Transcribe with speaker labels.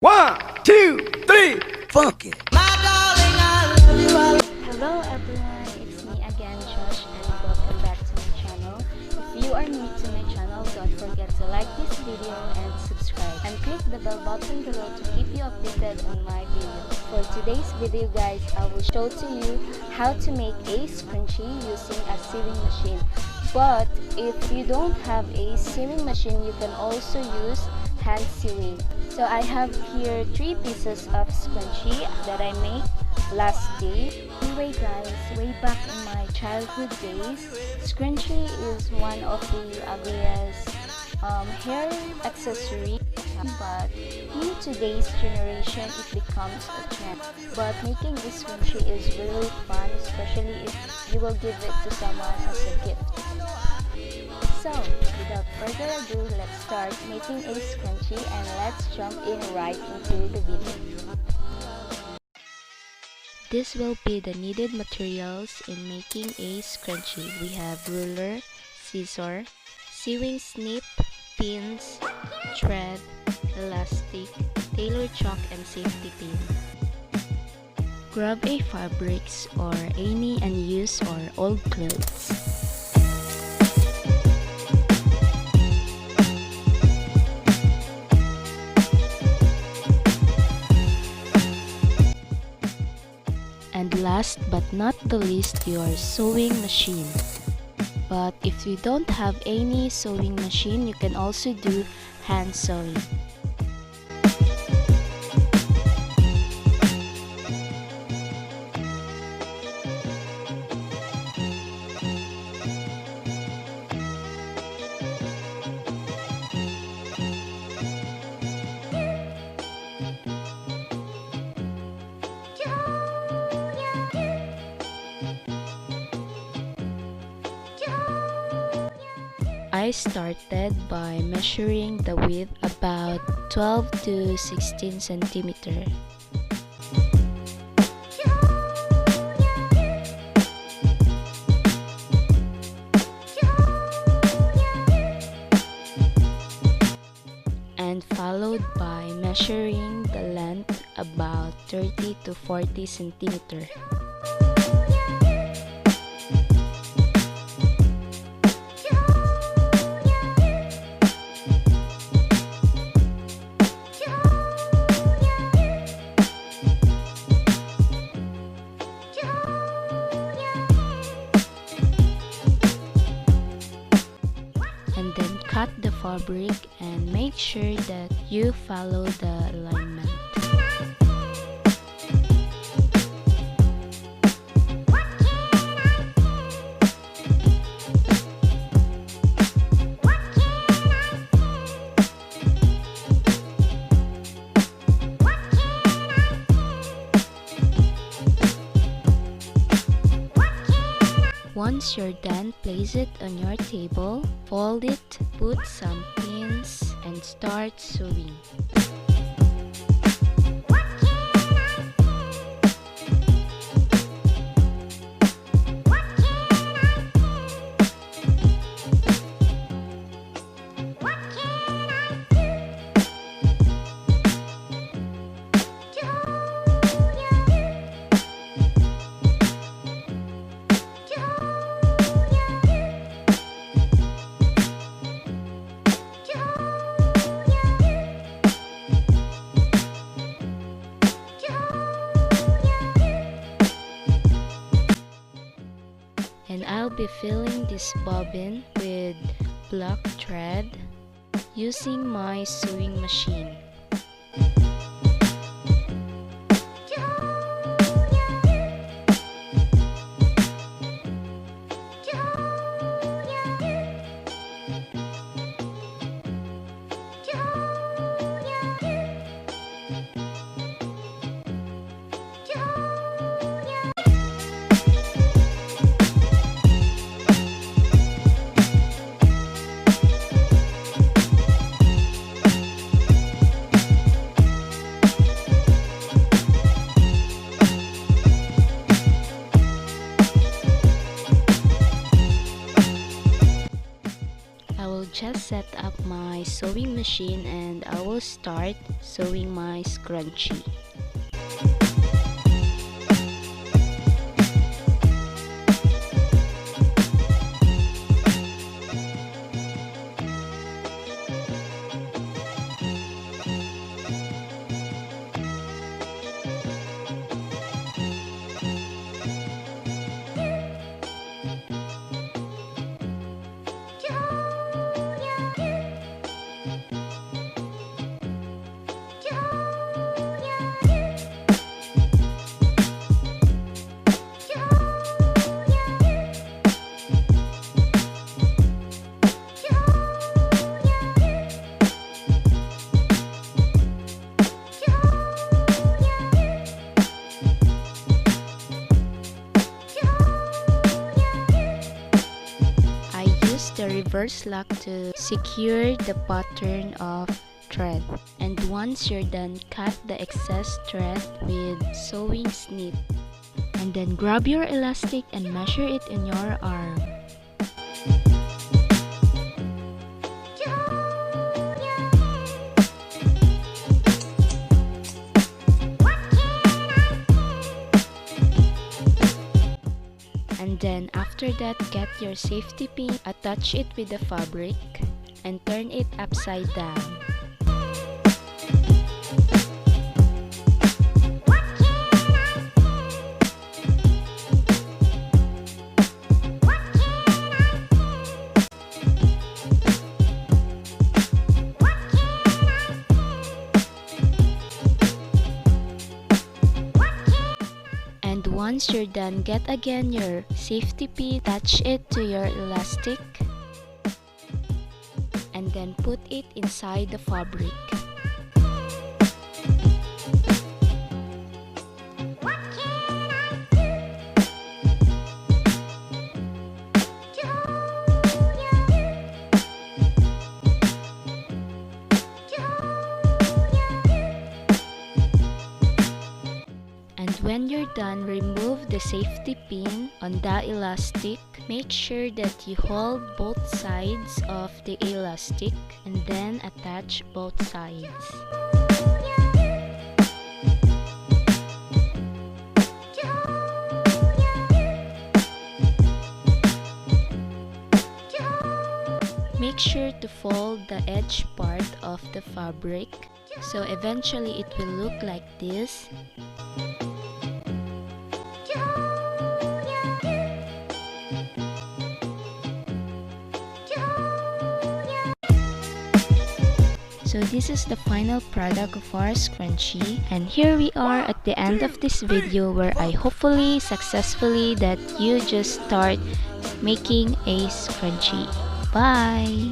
Speaker 1: 1, 2, 3, funk it.
Speaker 2: Hello everyone, it's me again, Josh, and welcome back to my channel. If you are new to my channel, don't forget to like this video and subscribe, and click the bell button below to keep you updated on my videos. For today's video guys, I will show to you how to make a scrunchie using a sewing machine. But if you don't have a sewing machine, you can also use hand sewing. So I have here 3 pieces of scrunchie that I made last day. Anyway guys, way back in my childhood days, scrunchie is one of the ugliest hair accessory, but in today's generation it becomes a trend. But making this scrunchie is really fun, especially if you will give it to someone as a gift. So, without further ado, let's start making a scrunchie and let's jump in right into the video. This will be the needed materials in making a scrunchie. We have ruler, scissor, sewing snip, pins, thread, elastic, tailor chalk, and safety pin. Grab a fabrics or any unused or old clothes. And last but not the least, your sewing machine. But if you don't have any sewing machine, you can also do hand sewing. I started by measuring the width about 12 to 16 centimeter. And followed by measuring the length about 30 to 40 centimeter. And then cut the fabric and make sure that you follow the alignment. Once you're done, place it on your table, fold it, put some pins, and start sewing. And I'll be filling this bobbin with black thread using my sewing machine. just set up my sewing machine and I will start sewing my scrunchie. The reverse lock to secure the pattern of thread, and once you're done, cut the excess thread with sewing snip, and then grab your elastic and measure it in your arm. And then after that, get your safety pin, attach it with the fabric, and turn it upside down. And once you're done, get again your safety pin, attach it to your elastic, and then put it inside the fabric. And when you're done, remove the safety pin on the elastic. Make sure that you hold both sides of the elastic and then attach both sides. Make sure to fold the edge part of the fabric, so eventually it will look like this. So this is the final product of our scrunchie, and here we are at the end of this video, where I hopefully successfully that you just start making a scrunchie. Bye!